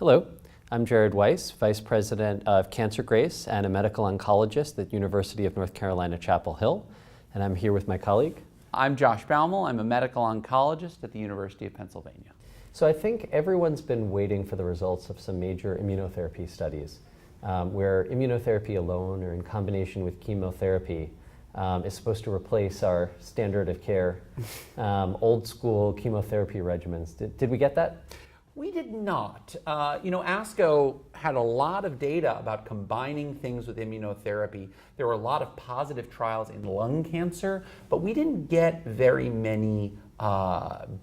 Hello, I'm Jared Weiss, Vice President of Cancer Grace and a medical oncologist at University of North Carolina, Chapel Hill, and I'm here with my colleague. I'm Josh Bauml. I'm a medical oncologist at the University of Pennsylvania. So I think everyone's been waiting for the results of some major immunotherapy studies where immunotherapy alone or in combination with chemotherapy is supposed to replace our standard of care, old school chemotherapy regimens. Did we get that? We did not. ASCO had a lot of data about combining things with immunotherapy. There were a lot of positive trials in lung cancer, but we didn't get very many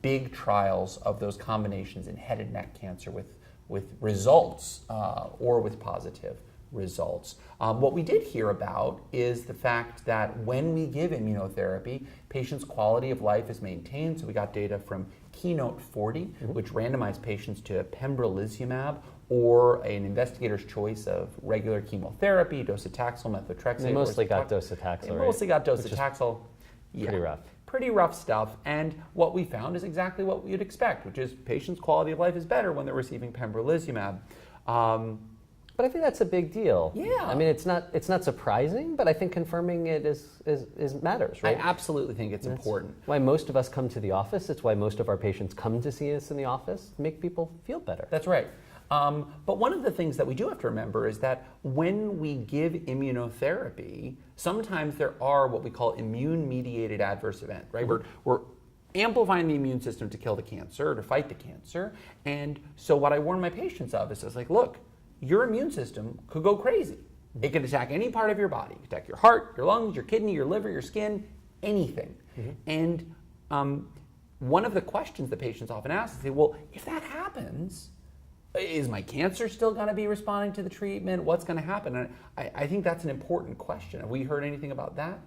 big trials of those combinations in head and neck cancer with results or with positive results. What we did hear about is the fact that when we give immunotherapy, patients' quality of life is maintained. So we got data from Keynote 40, which randomized patients to pembrolizumab or an investigator's choice of regular chemotherapy, docetaxel, methotrexate. They mostly got docetaxel, They mostly got docetaxel. Pretty rough. Pretty rough stuff. And what we found is exactly what you'd expect, which is patients' quality of life is better when they're receiving pembrolizumab. But I think that's a big deal. Yeah. I mean, it's not surprising, but I think confirming it is matters, right? I absolutely think it's important. Why most of us come to the office. It's why most of our patients come to see us in the office, make people feel better. That's right. But one of the things that we do have to remember is that when we give immunotherapy, sometimes there are what we call immune-mediated adverse events, right? We're amplifying the immune system to kill the cancer, or to fight the cancer. And so what I warn my patients of is like, look, your immune system could go crazy. It can attack any part of your body. It can attack your heart, your lungs, your kidney, your liver, your skin, anything. And one of the questions that patients often ask is, well, if that happens, is my cancer still going to be responding to the treatment? What's going to happen? And I think that's an important question. Have we heard anything about that?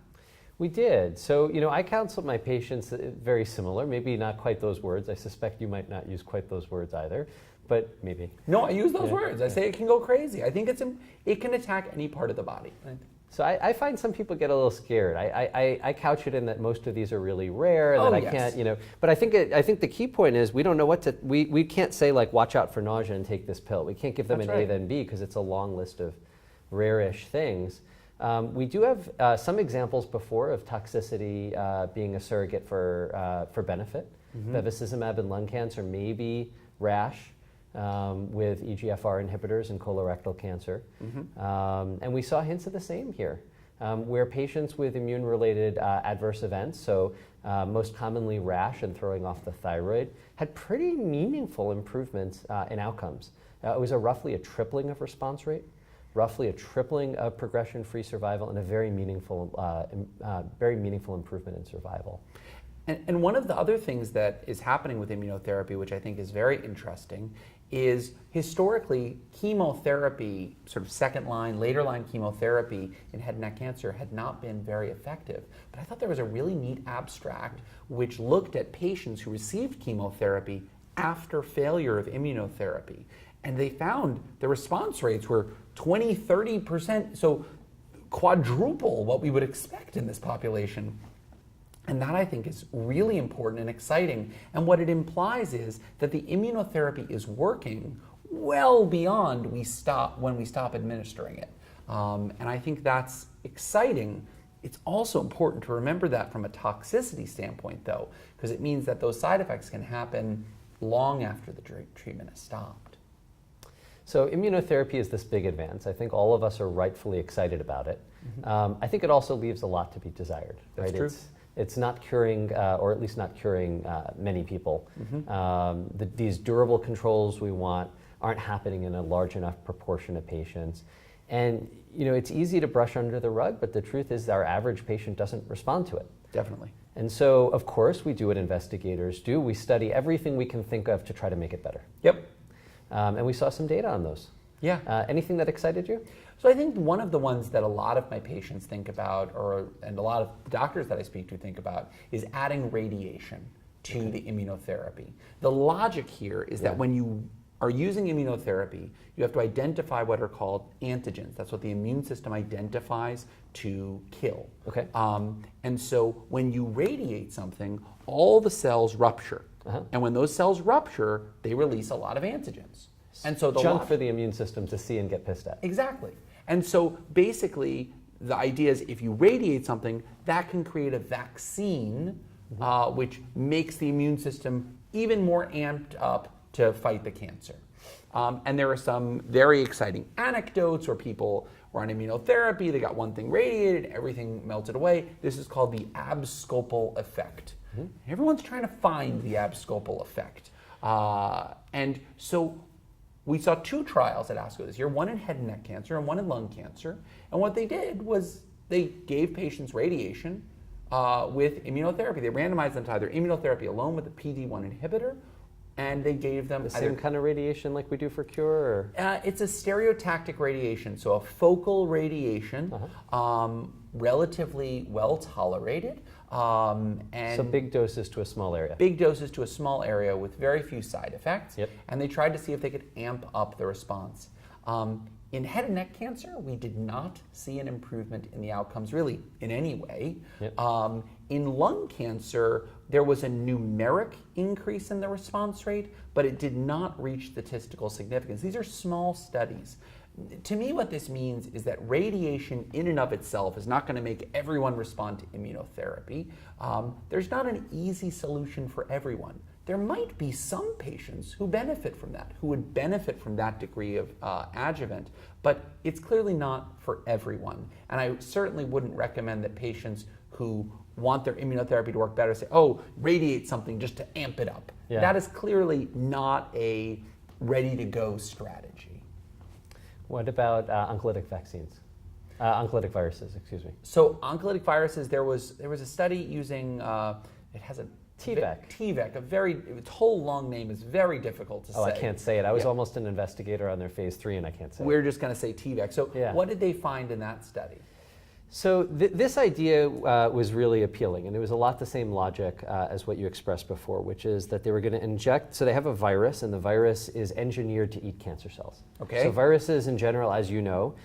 We did. So, I counsel my patients very similar, maybe not quite those words. I suspect you might not use quite those words either, but maybe. No, I use those words. I say it can go crazy. I think it can attack any part of the body. So I find some people get a little scared. I couch it in that most of these are really rare, that I can't, but I think the key point is we don't know what to, we can't say like, watch out for nausea and take this pill. We can't give them A, then B, because it's a long list of rare-ish things. We do have some examples before of toxicity being a surrogate for benefit. Bevacizumab in lung cancer, maybe rash with EGFR inhibitors in colorectal cancer. And we saw hints of the same here, where patients with immune-related adverse events, so most commonly rash and throwing off the thyroid, had pretty meaningful improvements in outcomes. It was roughly a tripling of response rate, roughly a tripling of progression-free survival, and a very meaningful improvement in survival. And one of the other things that is happening with immunotherapy, which I think is very interesting, is historically chemotherapy, sort of second line, later line chemotherapy in head and neck cancer had not been very effective. But I thought there was a really neat abstract which looked at patients who received chemotherapy after failure of immunotherapy. And they found the response rates were 20, 30%, so quadruple what we would expect in this population. And that, I think, is really important and exciting. And what it implies is that the immunotherapy is working well beyond when we stop administering it. And I think that's exciting. It's also important to remember that from a toxicity standpoint, though, because it means that those side effects can happen long after the treatment has stopped. So immunotherapy is this big advance. I think all of us are rightfully excited about it. I think it also leaves a lot to be desired. That's right? true. It's not curing, or at least not curing many people. These durable controls we want aren't happening in a large enough proportion of patients. And it's easy to brush under the rug, but the truth is our average patient doesn't respond to it. Definitely. And so, of course, we do what investigators do. We study everything we can think of to try to make it better. Yep. And we saw some data on those. Yeah. Anything that excited you? So I think one of the ones that a lot of my patients think about, and a lot of doctors that I speak to think about, is adding radiation to the immunotherapy. The logic here is that when you are using immunotherapy, you have to identify what are called antigens. That's what the immune system identifies to kill. Okay. And so when you radiate something, all the cells rupture. And when those cells rupture, they release a lot of antigens. And so the junk for the immune system to see and get pissed at. Exactly. And so basically, the idea is if you radiate something, that can create a vaccine, which makes the immune system even more amped up to fight the cancer. And there are some very exciting anecdotes where people were on immunotherapy, they got one thing radiated, everything melted away. This is called the abscopal effect. Everyone's trying to find the abscopal effect. And so we saw 2 trials at ASCO this year, one in head and neck cancer and one in lung cancer. And what they did was they gave patients radiation with immunotherapy. They randomized them to either immunotherapy alone with a PD-1 inhibitor, and they gave them the same kind of radiation like we do for cure? Or? It's a stereotactic radiation, so a focal radiation, relatively well tolerated. And so big doses to a small area. Big doses to a small area with very few side effects. Yep. And they tried to see if they could amp up the response. In head and neck cancer, we did not see an improvement in the outcomes really in any way. Yep. In lung cancer, there was a numeric increase in the response rate, but it did not reach statistical significance. These are small studies. To me, what this means is that radiation in and of itself is not going to make everyone respond to immunotherapy. There's not an easy solution for everyone. There might be some patients who benefit from that, who would benefit from that degree of adjuvant, but it's clearly not for everyone. And I certainly wouldn't recommend that patients who want their immunotherapy to work better say, oh, radiate something just to amp it up. Yeah. That is clearly not a ready-to-go strategy. What about oncolytic vaccines? Oncolytic viruses, excuse me. So oncolytic viruses, there was a study using, it has a TVEC. TVEC, its whole long name is very difficult to say. Oh, I can't say it. I was almost an investigator on their phase 3 and I can't say it. We're just going to say TVEC. So what did they find in that study? So this idea was really appealing, and it was a lot the same logic as what you expressed before, which is that they were going to inject, so they have a virus, and the virus is engineered to eat cancer cells. Okay. So viruses in general, as you know,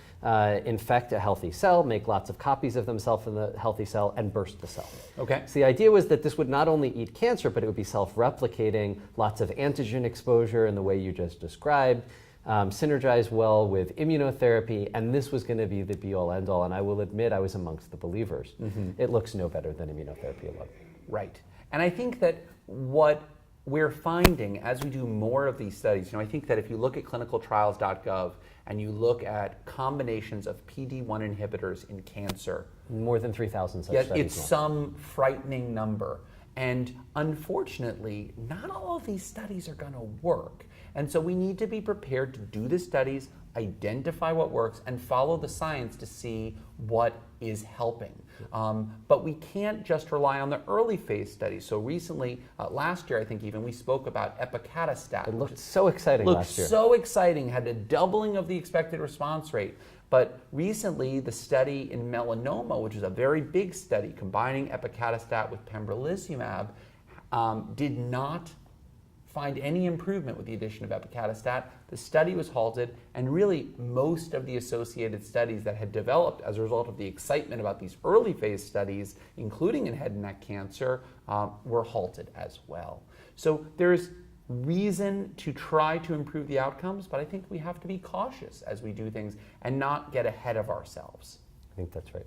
infect a healthy cell, make lots of copies of themselves in the healthy cell, and burst the cell. Okay. So the idea was that this would not only eat cancer, but it would be self-replicating, lots of antigen exposure in the way you just described, synergize well with immunotherapy, and this was going to be the be-all, end-all, and I will admit I was amongst the believers. It looks no better than immunotherapy alone. Right. And I think that what we're finding as we do more of these studies, I think that if you look at clinicaltrials.gov and you look at combinations of PD-1 inhibitors in cancer, more than 3,000 such studies. It's some frightening number. And unfortunately, not all of these studies are going to work. And so we need to be prepared to do the studies, identify what works, and follow the science to see what is helping. But we can't just rely on the early phase studies. So recently, last year I think even, we spoke about epacadostat. It looked so exciting last year. Looked so exciting, had a doubling of the expected response rate. But recently, the study in melanoma, which is a very big study combining epacadostat with pembrolizumab, did not find any improvement with the addition of epacadostat. The study was halted, and really most of the associated studies that had developed as a result of the excitement about these early phase studies, including in head and neck cancer, were halted as well. So there's reason to try to improve the outcomes, but I think we have to be cautious as we do things and not get ahead of ourselves. I think that's right.